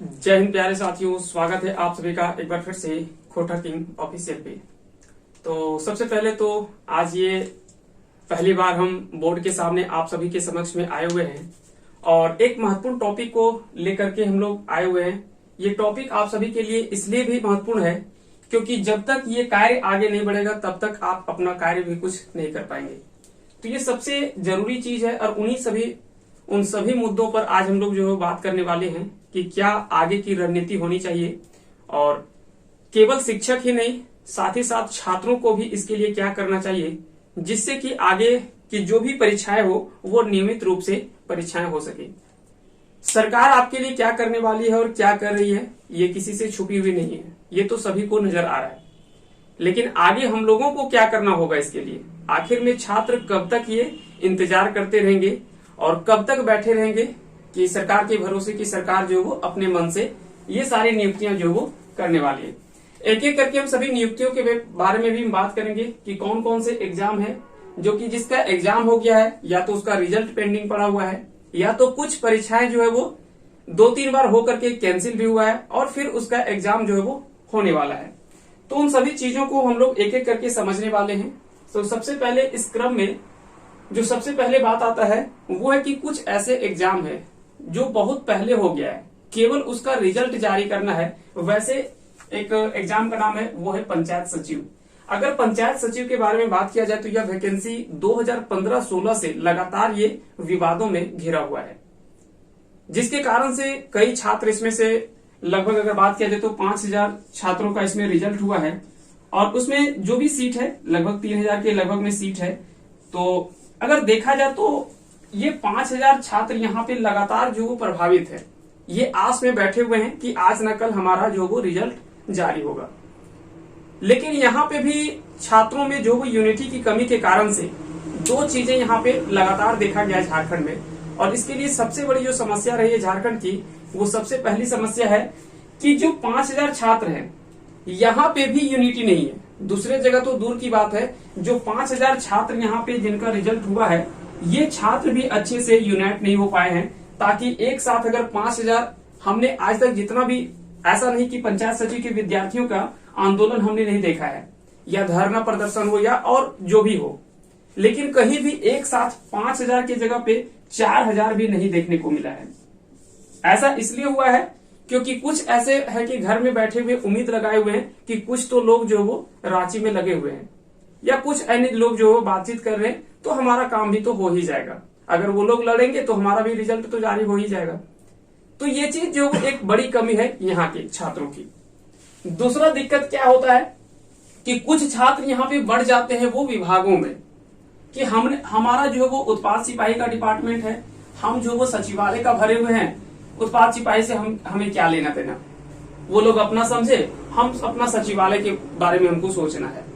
जय हिंद प्यारे साथियों, स्वागत है आप सभी का एक बार फिर से खोटा किंग ऑफिशियल पे। तो सबसे पहले तो आज ये पहली बार हम बोर्ड के सामने आप सभी के समक्ष में आए हुए हैं और एक महत्वपूर्ण टॉपिक को लेकर के हम लोग आए हुए हैं। ये टॉपिक आप सभी के लिए इसलिए भी महत्वपूर्ण है क्योंकि जब तक ये कार्य आगे नहीं बढ़ेगा तब तक आप अपना कार्य भी कुछ नहीं कर पाएंगे। तो ये सबसे जरूरी चीज है और उन सभी मुद्दों पर आज हम लोग जो है बात करने वाले हैं कि क्या आगे की रणनीति होनी चाहिए और केवल शिक्षक ही नहीं, साथ ही साथ छात्रों को भी इसके लिए क्या करना चाहिए जिससे कि आगे की जो भी परीक्षाएं हो वो नियमित रूप से परीक्षाएं हो सके। सरकार आपके लिए क्या करने वाली है और क्या कर रही है ये किसी से छुपी हुई नहीं है, ये तो सभी को नजर आ रहा है। लेकिन आगे हम लोगों को क्या करना होगा इसके लिए? आखिर में छात्र कब तक ये इंतजार करते रहेंगे और कब तक बैठे रहेंगे कि सरकार के भरोसे की सरकार जो वो अपने मन से ये सारी नियुक्तियां जो वो करने वाली है। एक एक करके हम सभी नियुक्तियों के बारे में भी बात करेंगे कि कौन कौन से एग्जाम है जो कि जिसका एग्जाम हो गया है या तो उसका रिजल्ट पेंडिंग पड़ा हुआ है या तो कुछ परीक्षाएं जो है वो 2-3 बार होकर के कैंसिल भी हुआ है और फिर उसका एग्जाम जो है वो होने वाला है। तो उन सभी चीजों को हम लोग एक एक करके समझने वाले हैं। तो सबसे पहले इस क्रम में जो सबसे पहले बात आता है वो है कि कुछ ऐसे एग्जाम है जो बहुत पहले हो गया है, केवल उसका रिजल्ट जारी करना है। वैसे एक एग्जाम का नाम है वो है पंचायत सचिव। अगर पंचायत सचिव के बारे में बात किया जाए तो यह वैकेंसी 2015-16 से लगातार ये विवादों में घिरा हुआ है, जिसके कारण से कई छात्र इसमें से लगभग अगर बात किया जाए तो 5000 छात्रों का इसमें रिजल्ट हुआ है और उसमें जो भी सीट है लगभग 3000 के लगभग में सीट है। तो अगर देखा जाए तो ये 5000 छात्र यहाँ पे लगातार जो वो प्रभावित है, ये आस में बैठे हुए हैं कि आज न कल हमारा जो वो रिजल्ट जारी होगा। लेकिन यहाँ पे भी छात्रों में जो वो यूनिटी की कमी के कारण से दो चीजें यहाँ पे लगातार देखा गया झारखंड में और इसके लिए सबसे बड़ी जो समस्या रही है झारखंड की, वो सबसे पहली समस्या है कि जो 5000 छात्र हैं यहाँ पे भी यूनिटी नहीं है। दूसरे जगह तो दूर की बात है, जो 5000 छात्र यहाँ पे जिनका रिजल्ट हुआ है ये छात्र भी अच्छे से यूनाइट नहीं हो पाए हैं, ताकि एक साथ अगर 5000 हमने आज तक जितना भी, ऐसा नहीं कि पंचायत सचिव के विद्यार्थियों का आंदोलन हमने नहीं देखा है या धरना प्रदर्शन हो या और जो भी हो, लेकिन कहीं भी एक साथ 5000 की जगह पे 4000 भी नहीं देखने को मिला है। ऐसा इसलिए हुआ है क्योंकि कुछ ऐसे है कि घर में बैठे हुए उम्मीद लगाए हुए हैं कि कुछ तो लोग जो वो रांची में लगे हुए हैं या कुछ अन्य लोग जो बातचीत कर रहे हैं तो हमारा काम भी तो हो ही जाएगा, अगर वो लोग लड़ेंगे तो हमारा भी रिजल्ट तो जारी हो ही जाएगा। तो ये चीज जो एक बड़ी कमी है यहाँ के छात्रों की। दूसरा दिक्कत क्या होता है कि कुछ छात्र यहाँ पे बढ़ जाते हैं वो विभागों में कि हमारा जो है वो उत्पाद सिपाही का डिपार्टमेंट है, हम जो वो सचिवालय का भरे हुए हैं, उत्पाद सिपाही से हमें क्या लेना देना। वो लोग अपना समझे, हम अपना सचिवालय के बारे में हमको सोचना है।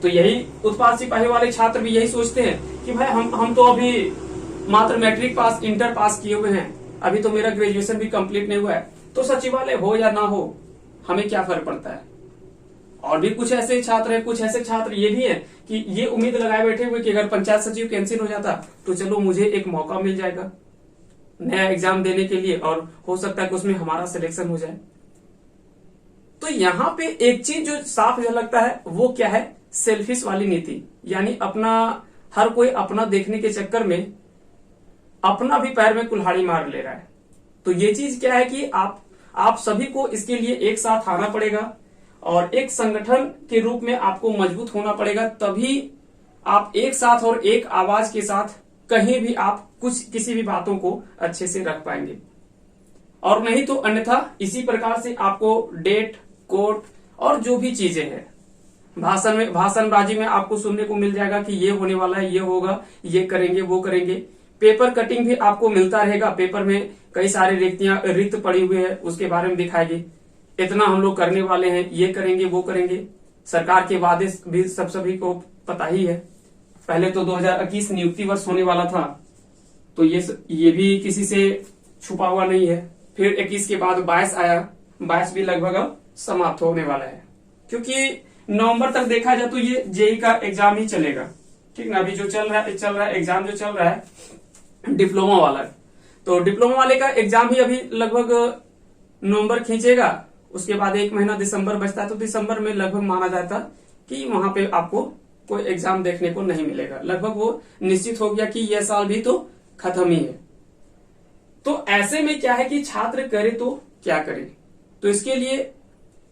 तो यही उत्पाद सिपाही वाले छात्र भी यही सोचते हैं कि भाई हम तो अभी मात्र मैट्रिक पास, इंटर पास किए हुए हैं, अभी तो मेरा ग्रेजुएशन भी कंप्लीट नहीं हुआ है, तो सचिवालय हो या ना हो हमें क्या फर्क पड़ता है। और भी कुछ ऐसे छात्र हैं, कुछ ऐसे छात्र ये भी हैं कि ये उम्मीद लगाए बैठे हुए कि अगर पंचायत सचिव कैंसिल हो जाता तो चलो मुझे एक मौका मिल जाएगा नया एग्जाम देने के लिए और हो सकता है कि उसमें हमारा सिलेक्शन हो जाए। तो यहाँ पे एक चीज जो साफ झलकता है वो क्या है? सेल्फिश वाली नीति, यानी अपना, हर कोई अपना देखने के चक्कर में अपना भी पैर में कुल्हाड़ी मार ले रहा है। तो ये चीज क्या है कि आप सभी को इसके लिए एक साथ आना पड़ेगा और एक संगठन के रूप में आपको मजबूत होना पड़ेगा, तभी आप एक साथ और एक आवाज के साथ कहीं भी आप किसी भी बातों को अच्छे से रख पाएंगे। और नहीं तो अन्यथा इसी प्रकार से आपको डेट, कोर्ट और जो भी चीजें हैं भाषणबाजी में आपको सुनने को मिल जाएगा कि ये होने वाला है, ये होगा, ये करेंगे, वो करेंगे। पेपर कटिंग भी आपको मिलता रहेगा, पेपर में कई सारी रिक्त पड़ी हुई है उसके बारे में दिखाएंगे, इतना हम लोग करने वाले हैं, ये करेंगे, वो करेंगे। सरकार के वादे भी सभी को पता ही है। पहले तो 2021 नियुक्ति वर्ष होने वाला था, तो ये भी किसी से छुपा हुआ नहीं है। फिर 21 के बाद 22 आया, 22 भी लगभग अब समाप्त होने वाला है, क्योंकि नवंबर तक देखा जाए तो ये जेई का एग्जाम ही चलेगा। ठीक ना, अभी जो चल रहा है एग्जाम जो चल रहा है डिप्लोमा वाला, तो डिप्लोमा वाले का एग्जाम ही अभी लगभग नवंबर खींचेगा, उसके बाद 1 महीना दिसंबर बचता है, तो दिसंबर में लगभग माना जाता कि वहां पे आपको कोई एग्जाम देखने को नहीं मिलेगा। लगभग वो निश्चित हो गया कि यह साल भी तो खत्म ही है। तो ऐसे में क्या है कि छात्र करे तो क्या करे? तो इसके लिए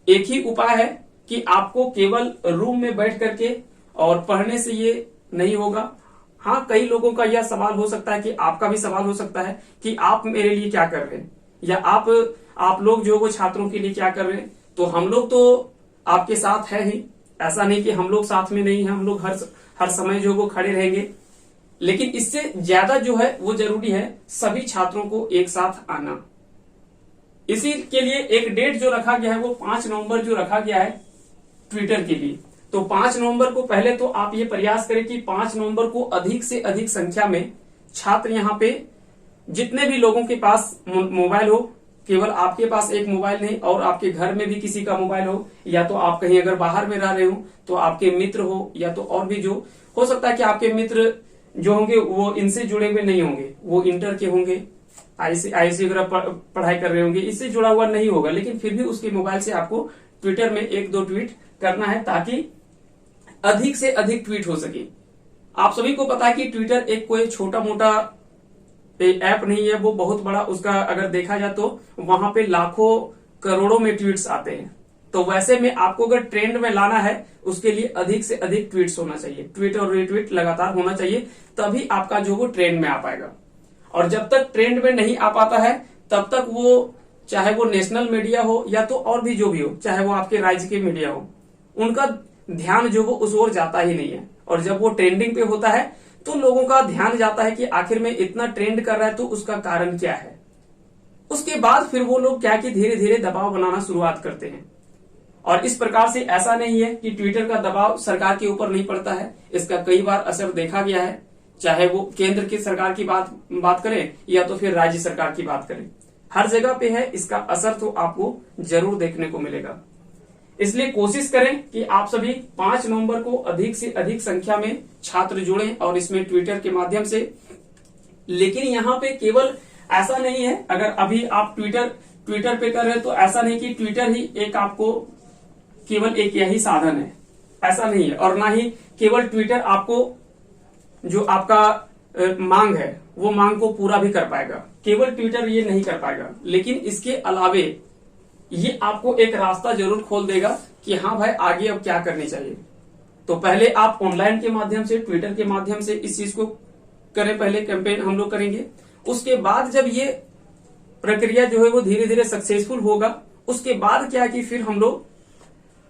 एक ही उपाय है कि आपको केवल रूम में बैठ करके और पढ़ने से ये नहीं होगा। हाँ, कई लोगों का यह सवाल हो सकता है कि आपका भी सवाल हो सकता है कि आप मेरे लिए क्या कर रहे हैं, या आप लोग जो वो छात्रों के लिए क्या कर रहे हैं। तो हम लोग तो आपके साथ है ही, ऐसा नहीं कि हम लोग साथ में नहीं है, हम लोग हर समय जो वो खड़े रहेंगे। लेकिन इससे ज्यादा जो है वो जरूरी है सभी छात्रों को एक साथ आना। इसी के लिए एक डेट जो रखा गया है वो 5 नवंबर जो रखा गया है ट्विटर के लिए। तो 5 नवंबर को पहले तो आप ये प्रयास करें कि 5 नवंबर को अधिक से अधिक संख्या में छात्र यहाँ पे, जितने भी लोगों के पास मोबाइल हो, केवल आपके पास एक मोबाइल नहीं और आपके घर में भी किसी का मोबाइल हो, या तो आप कहीं अगर बाहर में रह रहे हो तो आपके मित्र हो, या तो और भी जो हो सकता है कि आपके मित्र जो होंगे वो इनसे जुड़े हुए नहीं होंगे, वो इंटर के होंगे, आईसी वगैरह पढ़ाई कर रहे होंगे, इससे जुड़ा हुआ नहीं होगा, लेकिन फिर भी उसके मोबाइल से आपको ट्विटर में 1-2 ट्वीट करना है ताकि अधिक से अधिक ट्वीट हो सके। आप सभी को पता है कि ट्विटर एक कोई छोटा मोटा ऐप नहीं है, वो बहुत बड़ा, उसका अगर देखा जाए तो वहां पे लाखों करोड़ों में ट्वीट्स आते हैं। तो वैसे में आपको अगर ट्रेंड में लाना है उसके लिए अधिक से अधिक ट्वीट्स होना चाहिए, ट्वीट और रीट्वीट लगातार होना चाहिए, तभी आपका जो वो ट्रेंड में आ पाएगा। और जब तक ट्रेंड में नहीं आ पाता है तब तक वो, चाहे वो नेशनल मीडिया हो या तो और भी जो भी हो, चाहे वो आपके राज्य के मीडिया हो, उनका ध्यान जो वो उस ओर जाता ही नहीं है। और जब वो ट्रेंडिंग पे होता है तो लोगों का ध्यान जाता है कि आखिर में इतना ट्रेंड कर रहा है तो उसका कारण क्या है। उसके बाद फिर वो लोग क्या कि धीरे धीरे दबाव बनाना शुरुआत करते हैं। और इस प्रकार से ऐसा नहीं है कि ट्विटर का दबाव सरकार के ऊपर नहीं पड़ता है, इसका कई बार असर देखा गया है, चाहे वो केंद्र की सरकार की बात करें या तो फिर राज्य सरकार की बात करें, हर जगह पे है, इसका असर तो आपको जरूर देखने को मिलेगा। इसलिए कोशिश करें कि आप सभी 5 नवंबर को अधिक से अधिक संख्या में छात्र जुड़ें और इसमें ट्विटर के माध्यम से। लेकिन यहाँ पे केवल ऐसा नहीं है, अगर अभी आप ट्विटर पे कर रहे हैं तो ऐसा नहीं कि ट्विटर ही एक आपको केवल एक यही साधन है, ऐसा नहीं है। और ना ही केवल ट्विटर आपको जो आपका मांग है वो मांग को पूरा भी कर पाएगा, केवल ट्विटर ये नहीं कर पाएगा। लेकिन इसके अलावे ये आपको एक रास्ता जरूर खोल देगा कि हाँ भाई आगे अब क्या करनी चाहिए। तो पहले आप ऑनलाइन के माध्यम से, ट्विटर के माध्यम से इस चीज को करें, पहले कैंपेन हम लोग करेंगे। उसके बाद जब ये प्रक्रिया जो है वो धीरे धीरे सक्सेसफुल होगा, उसके बाद क्या कि फिर हम लोग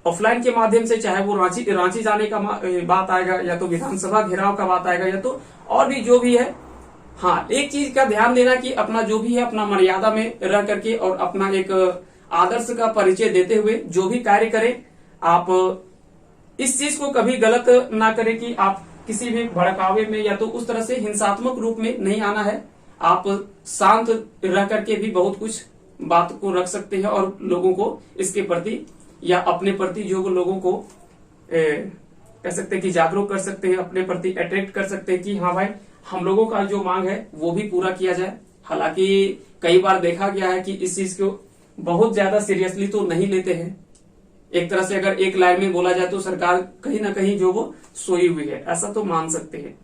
ऑफलाइन के माध्यम से, चाहे वो रांची जाने का बात आएगा, या तो विधानसभा घेराव का बात आएगा, या तो और भी जो भी है। हाँ, एक चीज का ध्यान देना कि अपना जो भी है अपना मर्यादा में रह करके और अपना एक आदर्श का परिचय देते हुए जो भी कार्य करें, आप इस चीज को कभी गलत ना करें कि आप किसी भी भड़कावे में या तो उस तरह से हिंसात्मक रूप में नहीं आना है। आप शांत रह करके भी बहुत कुछ बात को रख सकते हैं और लोगों को इसके प्रति या अपने प्रति जो लोगों को कह सकते हैं कि जागरूक कर सकते हैं, अपने प्रति अट्रैक्ट कर सकते हैं कि हाँ भाई हम लोगों का जो मांग है वो भी पूरा किया जाए। हालांकि कई बार देखा गया है कि इस चीज को बहुत ज्यादा सीरियसली तो नहीं लेते हैं। एक तरह से अगर एक लाइन में बोला जाए तो सरकार कहीं ना कहीं जो वो सोई हुई है, ऐसा तो मान सकते हैं।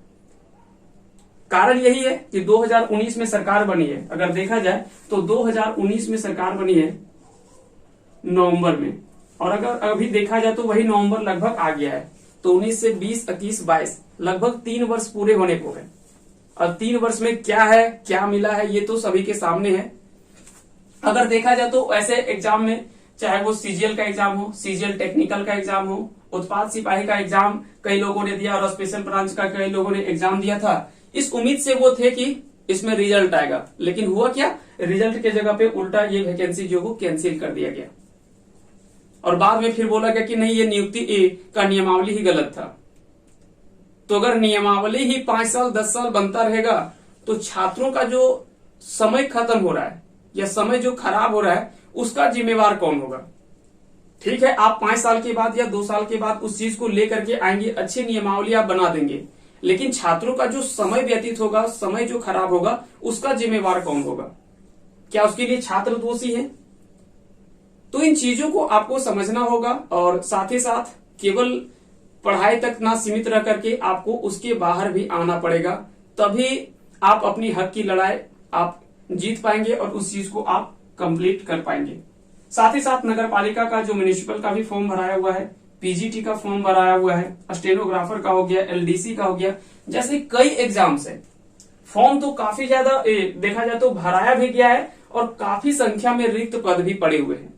कारण यही है कि 2019 में सरकार बनी है, अगर देखा जाए तो 2019 में सरकार बनी है नवंबर में, और अगर अभी देखा जाए तो वही नवंबर लगभग आ गया है। तो 19 से 20, 21, 22 लगभग 3 वर्ष पूरे होने को है। और 3 वर्ष में क्या है, क्या मिला है, ये तो सभी के सामने है। अगर देखा जाए तो ऐसे एग्जाम में, चाहे वो सीजीएल का एग्जाम हो, सीजीएल टेक्निकल का एग्जाम हो, उत्पाद सिपाही का एग्जाम कई लोगों ने दिया और स्पेशल ब्रांच का कई लोगों ने एग्जाम दिया था। इस उम्मीद से वो थे कि इसमें रिजल्ट आएगा, लेकिन हुआ क्या, रिजल्ट के जगह पे उल्टा ये वैकेंसी जो वो कैंसिल कर दिया गया। और बाद में फिर बोला गया कि नहीं, ये नियुक्ति का नियमावली ही गलत था। तो अगर नियमावली ही 5 साल 10 साल बनता रहेगा तो छात्रों का जो समय खत्म हो रहा है या समय जो खराब हो रहा है उसका जिम्मेवार कौन होगा। ठीक है, आप 5 साल के बाद या 2 साल के बाद उस चीज को लेकर के आएंगे, अच्छी नियमावली आप बना देंगे, लेकिन छात्रों का जो समय व्यतीत होगा, समय जो खराब होगा, उसका जिम्मेवार कौन होगा। क्या उसके लिए छात्र दोषी है? तो इन चीजों को आपको समझना होगा और साथ ही साथ केवल पढ़ाई तक ना सीमित रह करके आपको उसके बाहर भी आना पड़ेगा, तभी आप अपनी हक की लड़ाई आप जीत पाएंगे और उस चीज को आप कंप्लीट कर पाएंगे। साथ ही साथ नगर पालिका का जो म्युनिसिपल का भी फॉर्म भराया हुआ है, पीजीटी का फॉर्म भराया हुआ है, स्टेनोग्राफर का हो गया, एलडीसी का हो गया, जैसे कई एग्जाम्स है। फॉर्म तो काफी ज्यादा देखा जाए तो भराया भी गया है और काफी संख्या में रिक्त पद भी पड़े हुए हैं।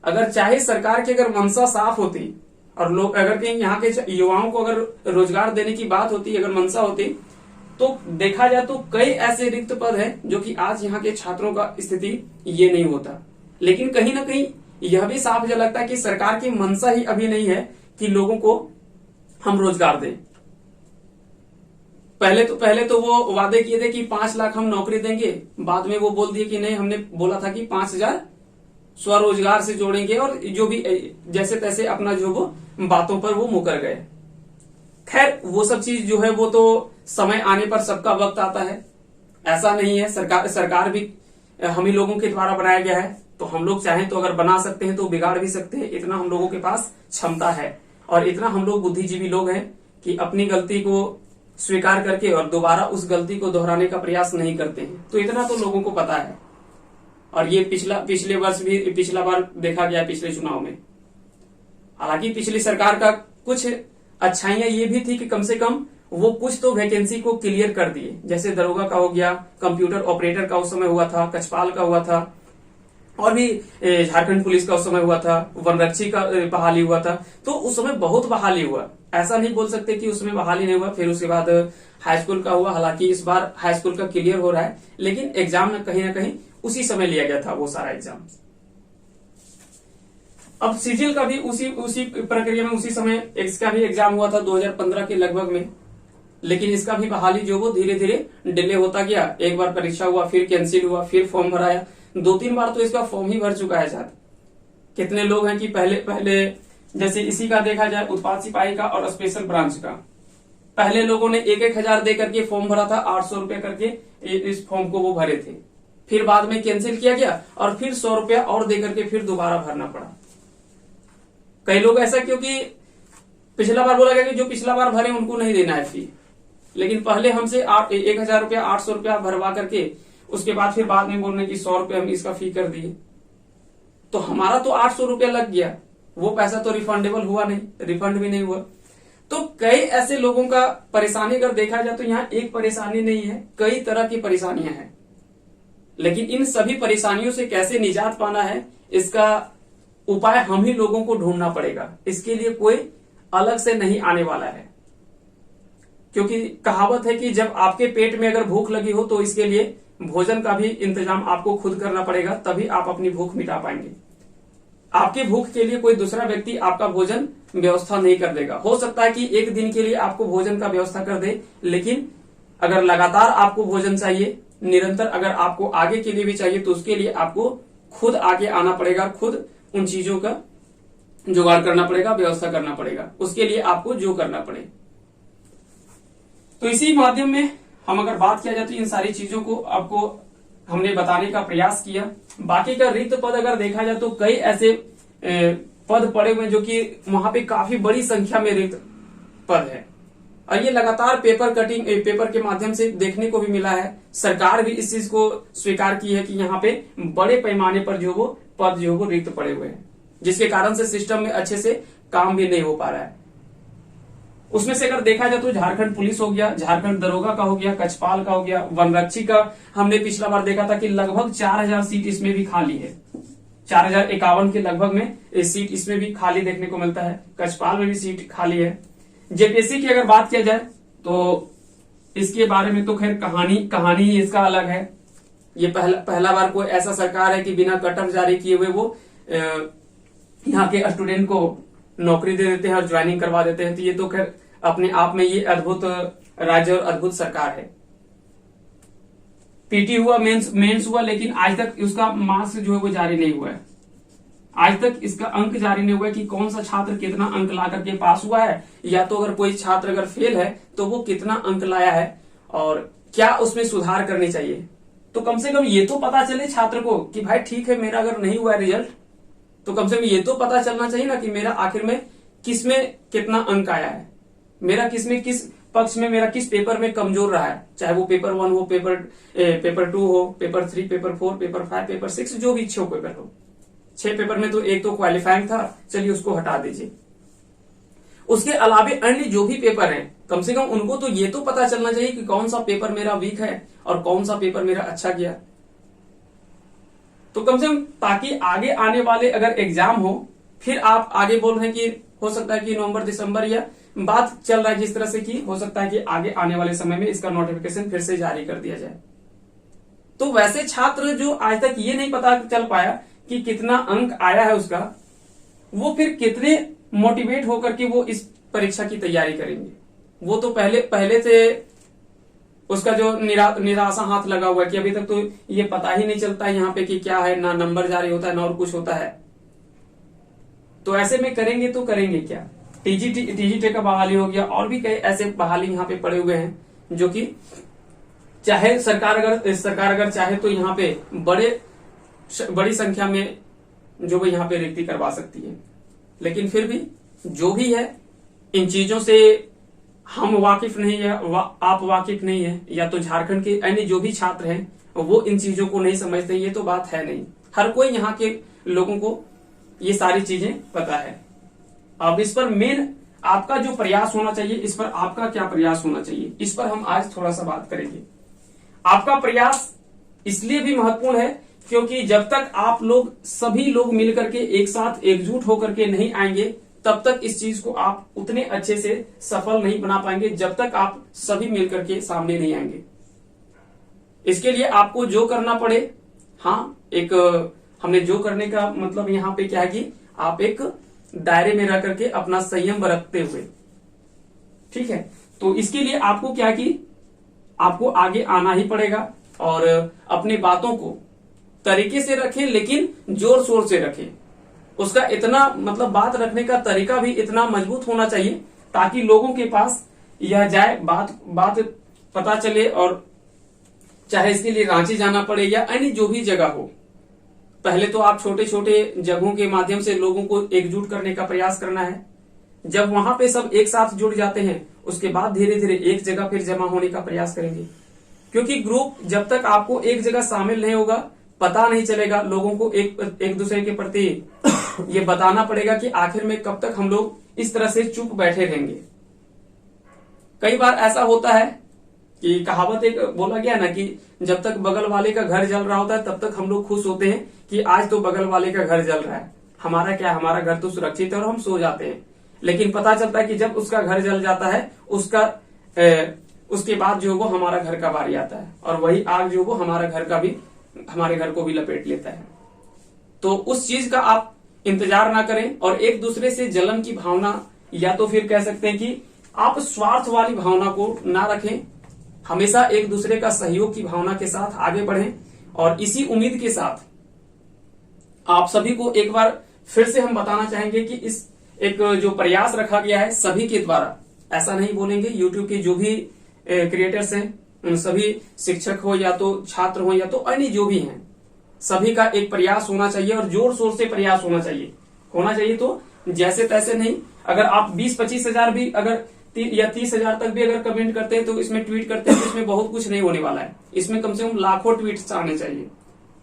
अगर चाहे सरकार की अगर मंशा साफ होती और लोग अगर कहीं यहाँ के युवाओं को अगर रोजगार देने की बात होती, अगर मंशा होती, तो देखा जाए तो कई ऐसे रिक्त पद हैं जो कि आज यहाँ के छात्रों का स्थिति ये नहीं होता। लेकिन कहीं ना कहीं यह भी साफ झलकता है कि सरकार की मंशा ही अभी नहीं है कि लोगों को हम रोजगार दें। पहले तो वो वादे किए थे कि 5 लाख हम नौकरी देंगे, बाद में वो बोल दिए कि नहीं, हमने बोला था कि 5,000 स्वरोजगार से जोड़ेंगे, और जो भी जैसे तैसे अपना जो वो बातों पर वो मुकर गए। खैर वो सब चीज जो है वो तो समय आने पर सबका वक्त आता है, ऐसा नहीं है। सरकार भी हम ही लोगों के द्वारा बनाया गया है, तो हम लोग चाहें तो अगर बना सकते हैं तो बिगाड़ भी सकते हैं। इतना हम लोगों के पास क्षमता है और इतना हम लोग बुद्धिजीवी लोग हैं कि अपनी गलती को स्वीकार करके और दोबारा उस गलती को दोहराने का प्रयास नहीं करते हैं। तो इतना तो लोगों को पता है। और ये पिछले वर्ष भी पिछला बार देखा गया पिछले चुनाव में। हालांकि पिछली सरकार का कुछ अच्छाइयां ये भी थी कि कम से कम वो कुछ तो वैकेंसी को क्लियर कर दिए, जैसे दरोगा का हो गया, कंप्यूटर ऑपरेटर का उस समय हुआ था, कचपाल का हुआ था, और भी झारखंड पुलिस का उस समय हुआ था, वनरक्षी का बहाली हुआ था। तो उस समय बहुत बहाली हुआ, ऐसा नहीं बोल सकते कि उसमें बहाली नहीं हुआ। फिर उसके बाद हाई स्कूल का हुआ, हालांकि इस बार हाई स्कूल का क्लियर हो रहा है, लेकिन एग्जाम ना कहीं उसी समय लिया गया था वो सारा एग्जाम। अब सिजिल का भी उसी प्रक्रिया में उसी समय इसका भी एग्जाम हुआ था 2015 के लगभग में, लेकिन इसका भी बहाली जो वो धीरे धीरे डिले होता गया। एक बार परीक्षा हुआ, फिर कैंसिल हुआ, फिर फॉर्म भराया, 2-3 बार तो इसका फॉर्म ही भर चुका है। शायद कितने लोग हैं कि पहले जैसे इसी का देखा जाए, उत्पाद सिपाही का और स्पेशल ब्रांच का, पहले लोगों ने 1-1 हजार दे करके फॉर्म भरा था, 800 रुपए करके इस फॉर्म को वो भरे थे। फिर बाद में कैंसिल किया गया और फिर 100 रुपया और दे करके फिर दोबारा भरना पड़ा। कई लोग ऐसा, क्योंकि पिछला बार बोला गया कि जो पिछला बार भरे उनको नहीं देना है फी, लेकिन पहले हमसे 1,000 रुपया 800 रुपया भरवा करके उसके बाद फिर बाद में बोलने की 100 रुपया हम इसका फी कर दिए, तो हमारा तो 800 रुपया लग गया, वो पैसा तो रिफंडेबल हुआ नहीं, रिफंड भी नहीं हुआ। तो कई ऐसे लोगों का परेशानी अगर देखा जाए तो यहाँ एक परेशानी नहीं है, कई तरह की परेशानियां हैं। लेकिन इन सभी परेशानियों से कैसे निजात पाना है, इसका उपाय हम ही लोगों को ढूंढना पड़ेगा। इसके लिए कोई अलग से नहीं आने वाला है, क्योंकि कहावत है कि जब आपके पेट में अगर भूख लगी हो तो इसके लिए भोजन का भी इंतजाम आपको खुद करना पड़ेगा, तभी आप अपनी भूख मिटा पाएंगे। आपकी भूख के लिए कोई दूसरा व्यक्ति आपका भोजन व्यवस्था नहीं कर देगा। हो सकता है कि एक दिन के लिए आपको भोजन का व्यवस्था कर दे, लेकिन अगर लगातार आपको भोजन चाहिए, निरंतर अगर आपको आगे के लिए भी चाहिए, तो उसके लिए आपको खुद आगे आना पड़ेगा, खुद उन चीजों का जुगाड़ करना पड़ेगा, व्यवस्था करना पड़ेगा, उसके लिए आपको जो करना पड़े। तो इसी माध्यम में हम अगर बात किया जाए तो इन सारी चीजों को आपको हमने बताने का प्रयास किया। बाकी का रिक्त पद अगर देखा जाए तो कई ऐसे पद पड़े हुए जो कि वहां पे काफी बड़ी संख्या में रिक्त पद है, और ये लगातार पेपर के माध्यम से देखने को भी मिला है। सरकार भी इस चीज को स्वीकार की है कि यहाँ पे बड़े पैमाने पर जो वो पद जो वो रिक्त पड़े हुए हैं, जिसके कारण से सिस्टम में अच्छे से काम भी नहीं हो पा रहा है। उसमें से अगर देखा जाए तो झारखंड पुलिस हो गया, झारखंड दरोगा का हो गया, कचपाल का हो गया, वनरक्षी का हमने पिछला बार देखा था कि लगभग 4,000 सीट इसमें भी खाली है, 4,051 के लगभग में सीट इसमें भी खाली देखने को मिलता है। कचपाल में भी सीट खाली है। जेपीएससी की अगर बात किया जाए तो इसके बारे में तो खैर कहानी ही इसका अलग है। ये पहला बार कोई ऐसा सरकार है कि बिना कट ऑफ जारी किए हुए वो यहाँ के स्टूडेंट को नौकरी दे देते हैं और ज्वाइनिंग करवा देते हैं। तो ये तो खैर अपने आप में ये अद्भुत राज्य और अद्भुत सरकार है। पीटी हुआ, मेंस हुआ, लेकिन आज तक उसका मार्क्स जो है वो जारी नहीं हुआ है। आज तक इसका अंक जारी नहीं हुआ है कि कौन सा छात्र कितना अंक ला करके पास हुआ है, या तो अगर कोई छात्र अगर फेल है तो वो कितना अंक लाया है और क्या उसमें सुधार करने चाहिए। तो कम से कम ये तो पता चले छात्र को कि भाई ठीक है, मेरा अगर नहीं हुआ रिजल्ट तो कम से कम ये तो पता चलना चाहिए ना कि मेरा आखिर में किस में कितना अंक आया है, मेरा किस में किस पक्ष में, मेरा किस पेपर में कमजोर रहा है, चाहे वो पेपर 1 हो, पेपर 2 हो, पेपर 3, पेपर 4, पेपर 5, पेपर 6, जो भी 6 पेपर हो। 6 पेपर में तो एक तो क्वालिफाइंग था, चलिए उसको हटा दीजिए। उसके अलावे अन्य जो भी पेपर हैं, कम से कम उनको तो ये तो पता चलना चाहिए कि कौन सा पेपर मेरा वीक है और कौन सा पेपर मेरा अच्छा गया। तो कम से कम ताकि आगे आने वाले अगर एग्जाम हो, फिर आप आगे बोल रहे हैं कि हो सकता है कि नवंबर दिसंबर या बात चल रहा है जिस तरह से कि हो सकता है कि आगे आने वाले समय में इसका नोटिफिकेशन फिर से जारी कर दिया जाए। तो वैसे छात्र जो आज तक ये नहीं पता चल पाया कि कितना अंक आया है उसका, वो फिर कितने मोटिवेट होकर के वो इस परीक्षा की तैयारी करेंगे। वो तो पहले से उसका जो निराशा हाथ लगा हुआ है कि अभी तक तो ये पता ही नहीं चलता है यहाँ पे कि क्या है, ना नंबर जारी होता है ना और कुछ होता है। तो ऐसे में करेंगे तो करेंगे क्या? टीजीटी का बहाली हो गया, और भी कई ऐसे बहाली यहाँ पे पड़े हुए हैं जो कि चाहे सरकार अगर चाहे तो यहाँ पे बड़ी संख्या में जो भी यहाँ पे रिक्ति करवा सकती है। लेकिन फिर भी जो भी है, इन चीजों से हम वाकिफ नहीं है, आप वाकिफ नहीं है, या तो झारखंड के अन्य जो भी छात्र हैं वो इन चीजों को नहीं समझते, ये तो बात है नहीं। हर कोई यहाँ के लोगों को ये सारी चीजें पता है। अब इस पर मेन आपका जो प्रयास होना चाहिए, इस पर आपका क्या प्रयास होना चाहिए, इस पर हम आज थोड़ा सा बात करेंगे। आपका प्रयास इसलिए भी महत्वपूर्ण है क्योंकि जब तक आप लोग सभी लोग मिलकर के एक साथ एकजुट होकर के नहीं आएंगे, तब तक इस चीज को आप उतने अच्छे से सफल नहीं बना पाएंगे, जब तक आप सभी मिलकर के सामने नहीं आएंगे। इसके लिए आपको जो करना पड़े, हाँ, एक हमने जो करने का मतलब यहाँ पे क्या है कि आप एक दायरे में रह करके अपना संयम बरतते हुए, ठीक है। तो इसके लिए आपको क्या कि आपको आगे आना ही पड़ेगा और अपनी बातों को तरीके से रखें, लेकिन जोर शोर से रखें। उसका इतना मतलब बात रखने का तरीका भी इतना मजबूत होना चाहिए ताकि लोगों के पास यह जाए, बात पता चले, और चाहे इसके लिए रांची जाना पड़े या अन्य जो भी जगह हो, पहले तो आप छोटे छोटे जगहों के माध्यम से लोगों को एकजुट करने का प्रयास करना है। जब वहां पे सब एक साथ जुड़ जाते हैं, उसके बाद धीरे धीरे एक जगह फिर जमा होने का प्रयास करेंगे। क्योंकि ग्रुप जब तक आपको एक जगह शामिल नहीं होगा, पता नहीं चलेगा। लोगों को एक दूसरे के प्रति ये बताना पड़ेगा कि आखिर में कब तक हम लोग इस तरह से चुप बैठे रहेंगे। कई बार ऐसा होता है कि कहावत एक बोला गया ना कि जब तक बगल वाले का घर जल रहा होता है तब तक हम लोग खुश होते हैं कि आज तो बगल वाले का घर जल रहा है, हमारा क्या, हमारा घर तो सुरक्षित है, और हम सो जाते हैं। लेकिन पता चलता है कि जब उसका घर जल जाता है, उसके बाद जो वो हमारा घर का बारी आता है, और वही आग जो वो हमारे घर को भी लपेट लेता है। तो उस चीज का आप इंतजार ना करें और एक दूसरे से जलन की भावना, या तो फिर कह सकते हैं कि आप स्वार्थ वाली भावना को ना रखें। हमेशा एक दूसरे का सहयोग की भावना के साथ आगे बढ़ें, और इसी उम्मीद के साथ आप सभी को एक बार फिर से हम बताना चाहेंगे कि इस एक जो प्रयास रखा गया है सभी के द्वारा, ऐसा नहीं बोलेंगे, यूट्यूब के जो भी क्रिएटर्स हैं, उन सभी शिक्षक हो या तो छात्र हो या तो अन्य जो भी हैं, सभी का एक प्रयास होना चाहिए और जोर शोर से प्रयास होना चाहिए। तो जैसे तैसे नहीं, अगर आप 20-25 हजार भी अगर या 30 हजार तक भी अगर कमेंट करते हैं, तो इसमें ट्वीट करते हैं, तो इसमें बहुत कुछ नहीं होने वाला है। इसमें कम से कम लाखों ट्वीट्स आने चाहिए,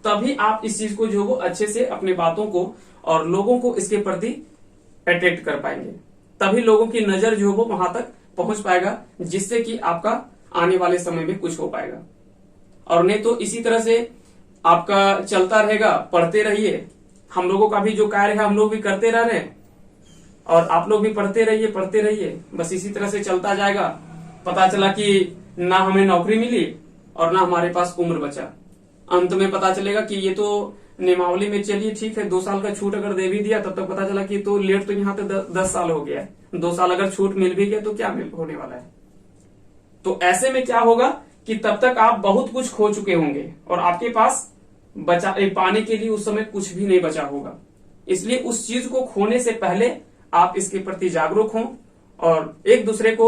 तभी आप इस चीज को जो वो अच्छे से अपने बातों को और लोगों को इसके प्रति अट्रैक्ट कर पाएंगे। तभी लोगों की नजर जो वो वहां तक पहुंच पाएगा, जिससे कि आपका आने वाले समय में कुछ हो पाएगा। और नहीं तो इसी तरह से आपका चलता रहेगा, पढ़ते रहिए। हम लोगों का भी जो कार्य है हम लोग भी करते रह रहे हैं, और आप लोग भी पढ़ते रहिए। बस इसी तरह से चलता जाएगा। पता चला कि ना हमें नौकरी मिली और ना हमारे पास उम्र बचा। अंत में पता चलेगा कि ये तो नियमावली में, चलिए ठीक है, 2 साल का छूट अगर दे भी दिया, तब तक पता चला कि तो लेट तो यहाँ पे 10 साल हो गया है। 2 साल अगर छूट मिल भी गया तो क्या होने वाला है। तो ऐसे में क्या होगा कि तब तक आप बहुत कुछ खो चुके होंगे और आपके पास पाने के लिए उस समय कुछ भी नहीं बचा होगा। इसलिए उस चीज को खोने से पहले आप इसके प्रति जागरूक हों और एक दूसरे को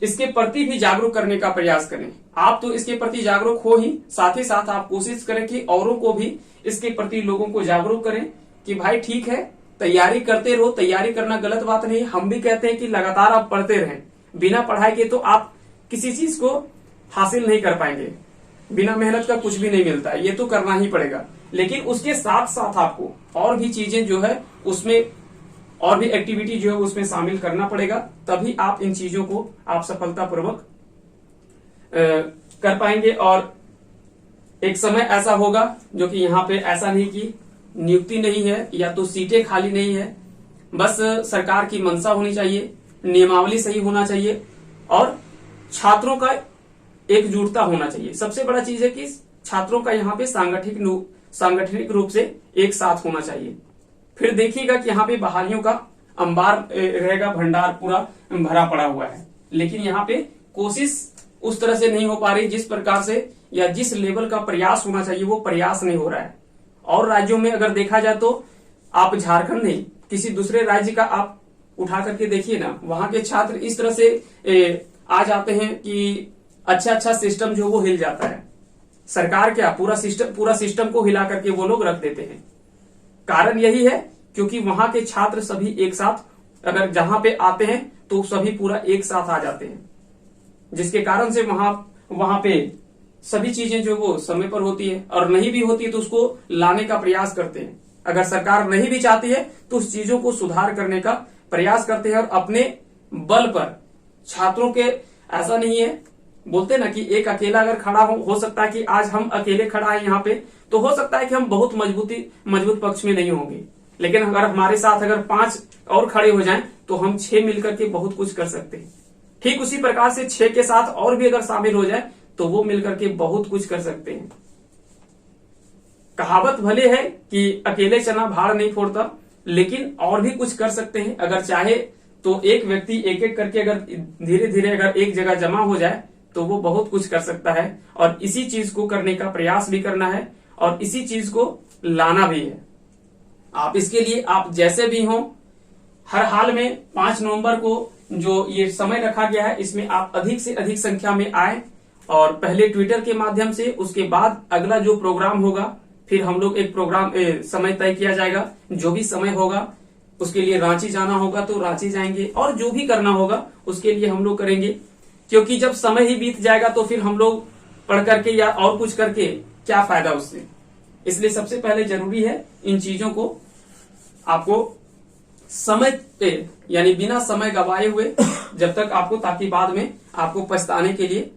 इसके प्रति भी जागरूक करने का प्रयास करें। आप तो इसके प्रति जागरूक हो ही, साथ ही साथ आप कोशिश करें कि औरों को भी इसके प्रति लोगों को जागरूक करें, कि भाई ठीक है, तैयारी करते रहो, तैयारी करना गलत बात नहीं। हम भी कहते हैं कि लगातार आप पढ़ते रहें। बिना पढ़ाई के तो आप किसी चीज को हासिल नहीं कर पाएंगे। बिना मेहनत का कुछ भी नहीं मिलता है, ये तो करना ही पड़ेगा। लेकिन उसके साथ साथ आपको और भी चीजें जो है उसमें, और भी एक्टिविटी जो है उसमें शामिल करना पड़ेगा, तभी आप इन चीजों को आप सफलतापूर्वक कर पाएंगे। और एक समय ऐसा होगा जो कि यहाँ पे ऐसा नहीं कि नियुक्ति नहीं है या तो सीटें खाली नहीं है, बस सरकार की मंशा होनी चाहिए, नियमावली सही होना चाहिए और छात्रों का एकजुटता होना चाहिए। सबसे बड़ा चीज है कि छात्रों का यहाँ पे सांगठनिक रूप से एक साथ होना चाहिए। फिर देखिएगा कि यहाँ पे बहालियों का अंबार रहेगा, भंडार पूरा भरा पड़ा हुआ है। लेकिन यहाँ पे कोशिश उस तरह से नहीं हो पा रही जिस प्रकार से या जिस लेवल का प्रयास होना चाहिए वो प्रयास नहीं हो रहा है। और राज्यों में अगर देखा जाए तो आप झारखंड नहीं, किसी दूसरे राज्य का आप उठा करके देखिए ना, वहां के छात्र इस तरह से आ जाते हैं कि अच्छा सिस्टम जो वो हिल जाता है। सरकार क्या पूरा सिस्टम को हिला करके वो लोग रख देते हैं। कारण यही है क्योंकि वहां के छात्र सभी एक साथ अगर जहां पे आते हैं तो सभी पूरा एक साथ आ जाते हैं, जिसके कारण से वहां पे सभी चीजें जो वो समय पर होती है, और नहीं भी होती है तो उसको लाने का प्रयास करते हैं। अगर सरकार नहीं भी चाहती है तो उस चीजों को सुधार करने का प्रयास करते हैं और अपने बल पर छात्रों के, ऐसा नहीं है बोलते ना कि एक अकेला अगर खड़ा हो सकता है कि आज हम अकेले खड़ा है यहाँ पे, तो हो सकता है कि हम बहुत मजबूत पक्ष में नहीं होंगे, लेकिन अगर हमारे साथ अगर 5 और खड़े हो जाएं तो हम 6 मिलकर के बहुत कुछ कर सकते हैं। ठीक उसी प्रकार से 6 के साथ और भी अगर शामिल हो जाए तो वो मिलकर के बहुत कुछ कर सकते हैं। कहावत भले है कि अकेले चना भाड़ नहीं फोड़ता, लेकिन और भी कुछ कर सकते हैं। अगर चाहे तो एक व्यक्ति एक एक करके अगर धीरे धीरे अगर एक जगह जमा हो जाए तो वो बहुत कुछ कर सकता है। और इसी चीज को करने का प्रयास भी करना है और इसी चीज को लाना भी है। आप इसके लिए आप जैसे भी हो, हर हाल में 5 नवंबर को जो ये समय रखा गया है इसमें आप अधिक से अधिक संख्या में आए, और पहले ट्विटर के माध्यम से, उसके बाद अगला जो प्रोग्राम होगा फिर हम लोग एक प्रोग्राम समय तय किया जाएगा। जो भी समय होगा उसके लिए रांची जाना होगा तो रांची जाएंगे, और जो भी करना होगा उसके लिए हम लोग करेंगे। क्योंकि जब समय ही बीत जाएगा तो फिर हम लोग पढ़ करके या और कुछ करके क्या फायदा उससे। इसलिए सबसे पहले जरूरी है इन चीजों को आपको समय पे, यानी बिना समय गवाए हुए जब तक आपको, ताकि बाद में आपको पछताने के लिए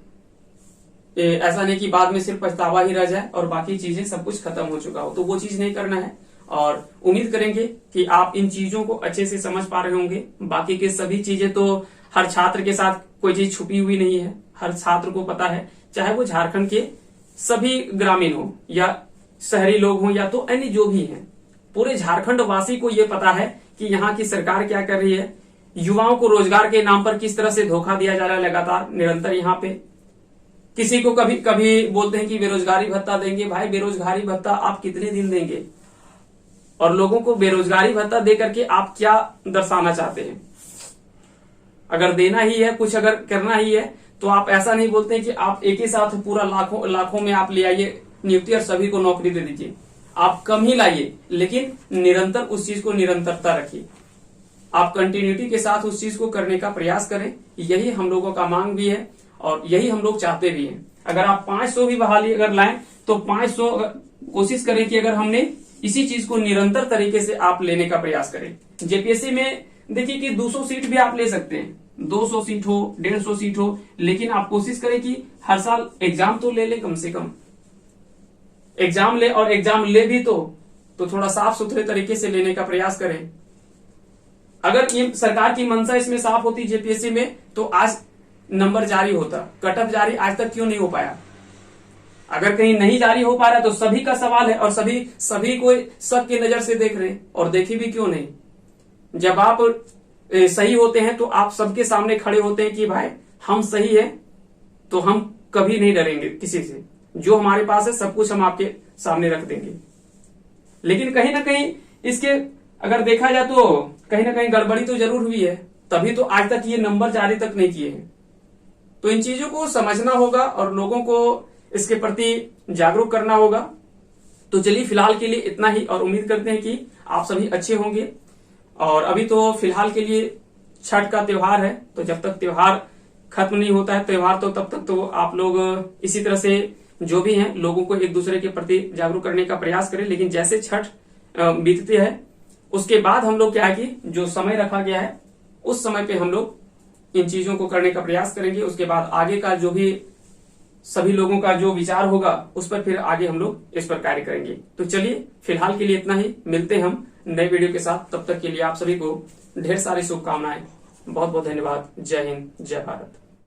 ऐसा नहीं कि बाद में सिर्फ पछतावा ही रह जाए और बाकी चीजें सब कुछ खत्म हो चुका हो, तो वो चीज नहीं करना है। और उम्मीद करेंगे कि आप इन चीजों को अच्छे से समझ पा रहे होंगे। बाकी के सभी चीजें तो हर छात्र के साथ कोई चीज छुपी हुई नहीं है, हर छात्र को पता है, चाहे वो झारखंड के सभी ग्रामीण हो या शहरी लोग हो या तो अन्य जो भी हैं, पूरे झारखंड वासी को ये पता है कि यहाँ की सरकार क्या कर रही है। युवाओं को रोजगार के नाम पर किस तरह से धोखा दिया जा रहा है लगातार निरंतर। यहाँ पे किसी को कभी कभी बोलते हैं कि बेरोजगारी भत्ता देंगे। भाई बेरोजगारी भत्ता आप कितने दिन देंगे, और लोगों को बेरोजगारी भत्ता दे करके आप क्या दर्शाना चाहते हैं। अगर देना ही है, कुछ अगर करना ही है, तो आप ऐसा नहीं बोलते हैं कि आप एक ही साथ पूरा लाखों में आप ले आइए नियुक्ति और सभी को नौकरी दे दीजिए। आप कम ही लाइए, लेकिन निरंतर उस चीज को निरंतरता रखिए। आप कंटिन्यूटी के साथ उस चीज को करने का प्रयास करें। यही हम लोगों का मांग भी है और यही हम लोग चाहते भी हैं। अगर आप 500 भी बहाली अगर लाएं तो 500 कोशिश करें कि अगर हमने इसी चीज को निरंतर तरीके से आप लेने का प्रयास करें। जेपीएससी में देखिए कि 200 सीट भी आप ले सकते हैं, 200 सीट हो, 150 सीट हो, लेकिन आप कोशिश करें कि हर साल एग्जाम तो ले ले, कम से कम एग्जाम ले, और एग्जाम ले भी तो थोड़ा साफ सुथरे तरीके से लेने का प्रयास करें। अगर ये सरकार की मंशा इसमें साफ होती जेपीएससी में तो आज नंबर जारी होता। कट ऑफ जारी आज तक क्यों नहीं हो पाया? अगर कहीं नहीं जारी हो पा रहा तो सभी का सवाल है, और सभी को शक की नजर से देख रहे हैं, और देखी भी क्यों नहीं। जब आप सही होते हैं तो आप सबके सामने खड़े होते हैं कि भाई हम सही है, तो हम कभी नहीं डरेंगे किसी से। जो हमारे पास है सब कुछ हम आपके सामने रख देंगे। लेकिन कहीं ना कहीं इसके अगर देखा जाए तो कहीं ना कहीं गड़बड़ी तो जरूर हुई है, तभी तो आज तक ये नंबर जारी तक नहीं किए हैं। तो इन चीजों को समझना होगा और लोगों को इसके प्रति जागरूक करना होगा। तो चलिए फिलहाल के लिए इतना ही, और उम्मीद करते हैं कि आप सभी अच्छे होंगे। और अभी तो फिलहाल के लिए छठ का त्योहार है, तो जब तक त्योहार खत्म नहीं होता है त्योहार, तो तब तक तो आप लोग इसी तरह से जो भी हैं लोगों को एक दूसरे के प्रति जागरूक करने का प्रयास करें। लेकिन जैसे छठ बीतती है उसके बाद हम लोग क्या है कि जो समय रखा गया है उस समय पे हम लोग इन चीजों को करने का प्रयास करेंगे। उसके बाद आगे का जो भी सभी लोगों का जो विचार होगा उस पर फिर आगे हम लोग इस पर कार्य करेंगे। तो चलिए फिलहाल के लिए इतना ही, मिलते हैं हम नए वीडियो के साथ। तब तक के लिए आप सभी को ढेर सारी शुभकामनाएं। बहुत बहुत धन्यवाद। जय हिंद, जय भारत।